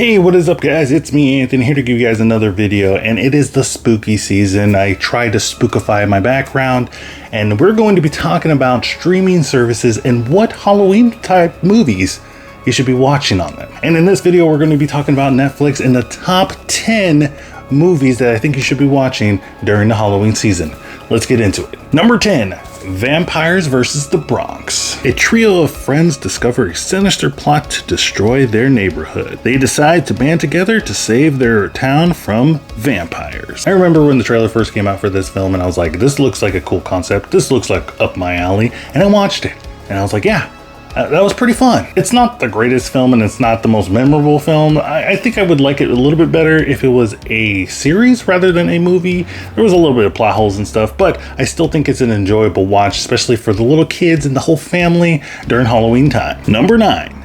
Hey, what is up guys? It's me, Anthony, here to give you guys another video, and it is the spooky season. I try to spookify my background, and we're going to be talking about streaming services and what Halloween type movies you should be watching on them. And in this video, we're going to be talking about Netflix and the top 10 movies that I think you should be watching during the Halloween season. Let's get into it. Number 10. Vampires versus the Bronx. A trio of friends discover a sinister plot to destroy their neighborhood. They decide to band together to save their town from vampires. I remember when the trailer first came out for this film and I was like, this looks like a cool concept. This looks like up my alley. And I watched it and I was like, yeah, that was pretty fun. It's not the greatest film and it's not the most memorable film. I think I would like it a little bit better if it was a series rather than a movie. There was a little bit of plot holes and stuff, but I still think it's an enjoyable watch, especially for the little kids and the whole family during Halloween time. Number 9.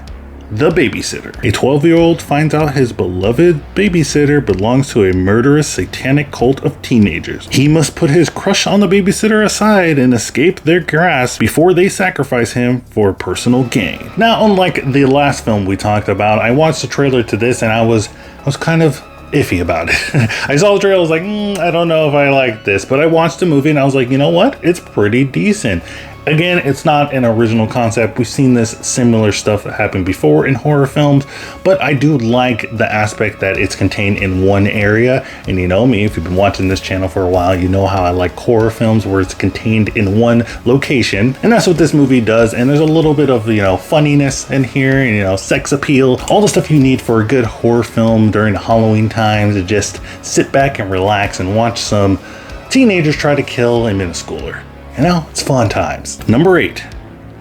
The Babysitter. A 12-year-old finds out his beloved babysitter belongs to a murderous satanic cult of teenagers. He must put his crush on the babysitter aside and escape their grasp before they sacrifice him for personal gain. Now, unlike the last film we talked about, I watched the trailer to this and I was kind of iffy about it. I saw the trailer, I was like, I don't know if I like this, but I watched the movie and I was like, you know what? It's pretty decent. Again, it's not an original concept. We've seen this similar stuff that happened before in horror films, but I do like the aspect that it's contained in one area. And you know me, if you've been watching this channel for a while, you know how I like horror films where it's contained in one location. And that's what this movie does. And there's a little bit of, funniness in here, and, sex appeal, all the stuff you need for a good horror film during the Halloween times to just sit back and relax and watch some teenagers try to kill a middle schooler. It's fun times. Number 8.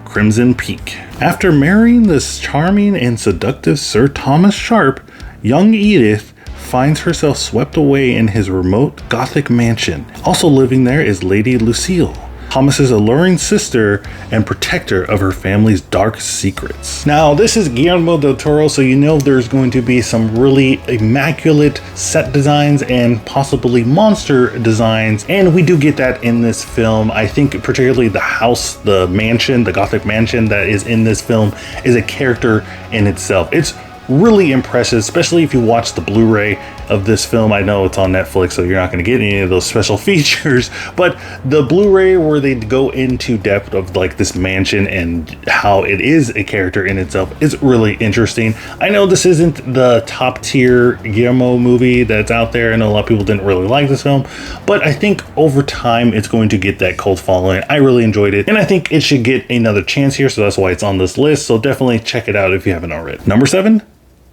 Crimson Peak. After marrying this charming and seductive Sir Thomas Sharp, young Edith finds herself swept away in his remote Gothic mansion. Also living there is Lady Lucille, Thomas's alluring sister and protector of her family's dark secrets. Now, this is Guillermo del Toro, so you know there's going to be some really immaculate set designs and possibly monster designs, and we do get that in this film. I think particularly the house, the mansion, the Gothic mansion that is in this film is a character in itself. It's really impressive, especially if you watch the Blu-ray of this film. I know it's on Netflix, so you're not going to get any of those special features, but the Blu-ray where they go into depth of like this mansion and how it is a character in itself is really interesting. I know this isn't the top tier Guillermo movie that's out there. I know a lot of people didn't really like this film, but I think over time it's going to get that cult following. I really enjoyed it, and I think it should get another chance here, so that's why it's on this list. So definitely check it out if you haven't already. Number 7.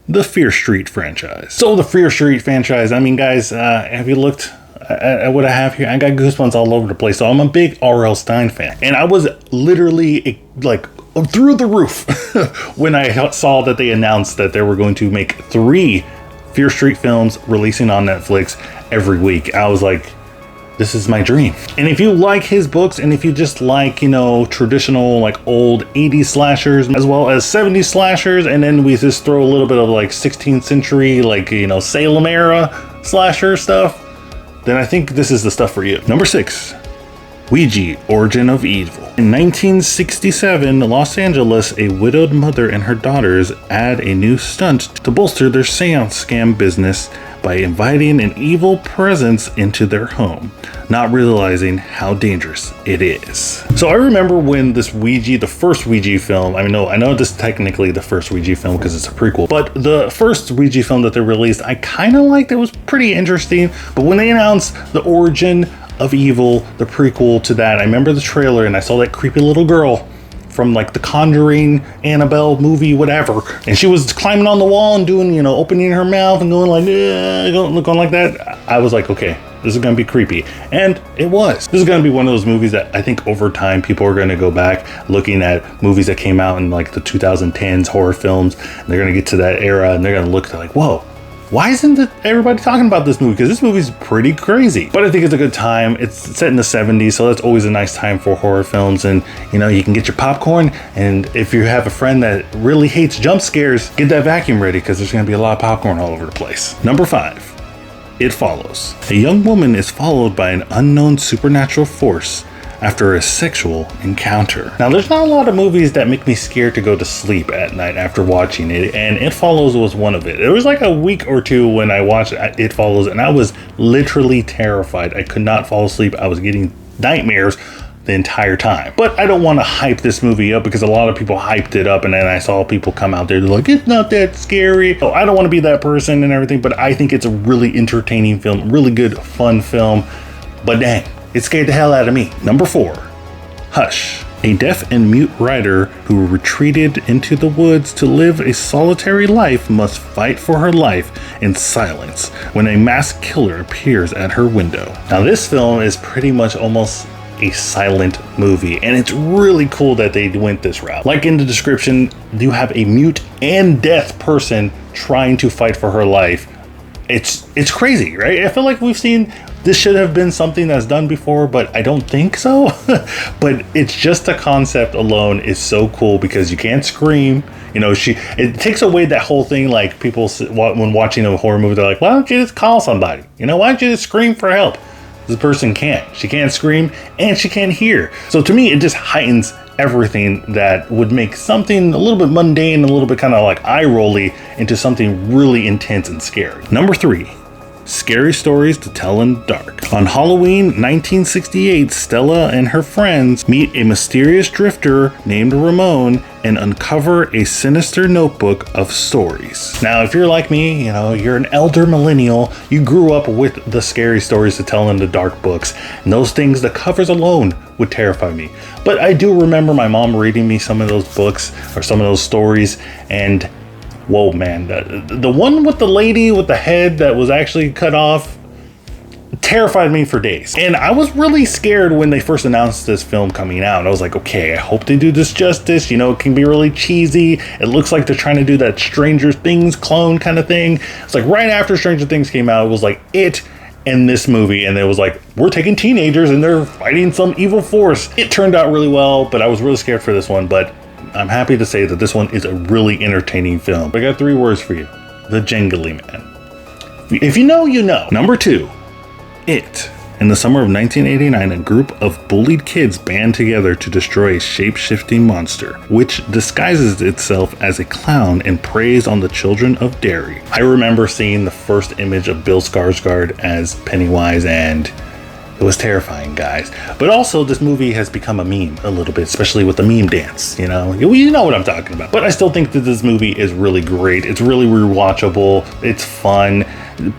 The Fear Street franchise. So the Fear Street franchise, I mean, guys, have you looked at what I have here? I got goosebumps all over the place. So I'm a big R.L. Stine fan, and I was literally like through the roof when I saw that they announced that they were going to make 3 Fear Street films releasing on Netflix every week. I was like, this is my dream. And if you like his books, and if you just like, traditional like old 80s slashers as well as 70s slashers, and then we just throw a little bit of like 16th century, like, Salem era slasher stuff, then I think this is the stuff for you. Number 6. Ouija, Origin of Evil. In 1967, Los Angeles, a widowed mother and her daughters add a new stunt to bolster their seance scam business by inviting an evil presence into their home, not realizing how dangerous it is. So I remember when this Ouija, the first Ouija film, I know this is technically the first Ouija film because it's a prequel, but the first Ouija film that they released, I kind of liked. It was pretty interesting, but when they announced the Origin of Evil, the prequel to that, I remember the trailer and I saw that creepy little girl from like the Conjuring, Annabelle movie, whatever, and she was climbing on the wall and doing, opening her mouth and going like, going like that. I was like, okay, this is gonna be creepy, and it was. This is gonna be one of those movies that I think over time people are gonna go back looking at movies that came out in like the 2010s horror films, and they're gonna get to that era and they're gonna look like, whoa, why isn't everybody talking about this movie? Because this movie's pretty crazy. But I think it's a good time. It's set in the 70s, so that's always a nice time for horror films. And, you can get your popcorn. And if you have a friend that really hates jump scares, get that vacuum ready because there's going to be a lot of popcorn all over the place. Number 5. It Follows. A young woman is followed by an unknown supernatural force after a sexual encounter. Now, there's not a lot of movies that make me scared to go to sleep at night after watching it, and It Follows was one of it. It was like a week or two when I watched It Follows, and I was literally terrified. I could not fall asleep. I was getting nightmares the entire time. But I don't want to hype this movie up because a lot of people hyped it up, and then I saw people come out there like, it's not that scary. So I don't want to be that person and everything, but I think it's a really entertaining film, really good, fun film. But dang, it scared the hell out of me. Number 4, Hush. A deaf and mute writer who retreated into the woods to live a solitary life must fight for her life in silence when a masked killer appears at her window. Now, this film is pretty much almost a silent movie, and it's really cool that they went this route. Like in the description, you have a mute and deaf person trying to fight for her life. It's crazy, right? I feel like we've seen this should have been something that's done before, but I don't think so. But it's just the concept alone is so cool because you can't scream. You know, it takes away that whole thing, like people when watching a horror movie, they're like, why don't you just call somebody? You know, why don't you just scream for help? This person can't. She can't scream and she can't hear. So to me, it just heightens everything that would make something a little bit mundane, a little bit kind of like eye-rolly into something really intense and scary. Number 3, Scary Stories to Tell in the Dark. On Halloween 1968, Stella and her friends meet a mysterious drifter named Ramon and uncover a sinister notebook of stories. Now, if you're like me, you know, you're an elder millennial, you grew up with the Scary Stories to Tell in the Dark books, and those things, the covers alone would terrify me. But I do remember my mom reading me some of those books or some of those stories, and whoa, man, the one with the lady with the head that was actually cut off terrified me for days. And I was really scared when they first announced this film coming out. I was like, okay, I hope they do this justice. You know, it can be really cheesy. It looks like they're trying to do that Stranger Things clone kind of thing. It's like right after Stranger Things came out, it was like it and this movie, and it was like, we're taking teenagers and they're fighting some evil force. It turned out really well, but I was really scared for this one. But I'm happy to say that this one is a really entertaining film. I got 3 words for you. The Jingly Man. If you know, you know. Number 2, It. In the summer of 1989, a group of bullied kids band together to destroy a shape-shifting monster, which disguises itself as a clown and preys on the children of Derry. I remember seeing the first image of Bill Skarsgård as Pennywise, and it was terrifying, guys. But also, this movie has become a meme a little bit, especially with the meme dance, you know? You know what I'm talking about. But I still think that this movie is really great. It's really rewatchable. It's fun.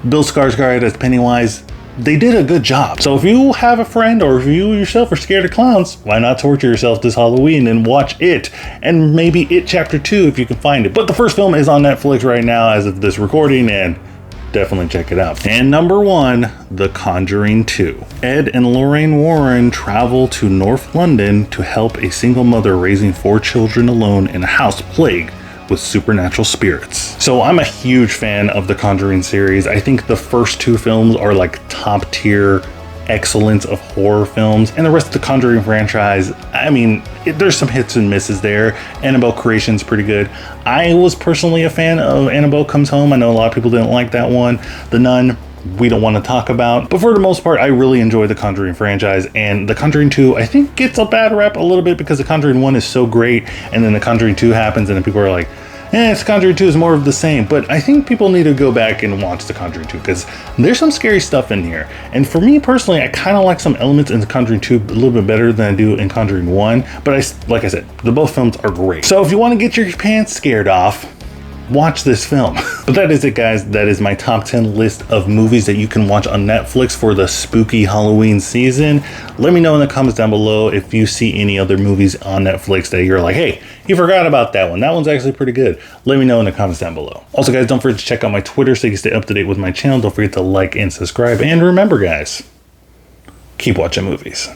Bill Skarsgård as Pennywise, they did a good job. So if you have a friend or if you yourself are scared of clowns, why not torture yourself this Halloween and watch It, and maybe It Chapter 2 if you can find it. But the first film is on Netflix right now as of this recording, and definitely check it out. And number 1, The Conjuring 2. Ed and Lorraine Warren travel to North London to help a single mother raising 4 children alone in a house plagued with supernatural spirits. So I'm a huge fan of the Conjuring series. I think the first 2 films are like top tier excellence of horror films, and the rest of the Conjuring franchise, I mean, there's some hits and misses there. Annabelle Creation's pretty good. I was personally a fan of Annabelle Comes Home. I know a lot of people didn't like that one. The Nun, we don't want to talk about, but for the most part, I really enjoy the Conjuring franchise, and the Conjuring 2 I think gets a bad rep a little bit because the Conjuring 1 is so great, and then the Conjuring 2 happens and then people are like, it's Conjuring 2 is more of the same. But I think people need to go back and watch the Conjuring 2 because there's some scary stuff in here, and for me personally, I kind of like some elements in the Conjuring 2 a little bit better than I do in Conjuring 1, but like I said, both films are great. So if you want to get your pants scared off, watch this film. But that is it, guys. That is my top 10 list of movies that you can watch on Netflix for the spooky Halloween season. Let me know in the comments down below if you see any other movies on Netflix that you're like, hey, you forgot about that one. That one's actually pretty good. Let me know in the comments down below. Also, guys, don't forget to check out my Twitter so you can stay up to date with my channel. Don't forget to like and subscribe. And remember, guys, keep watching movies.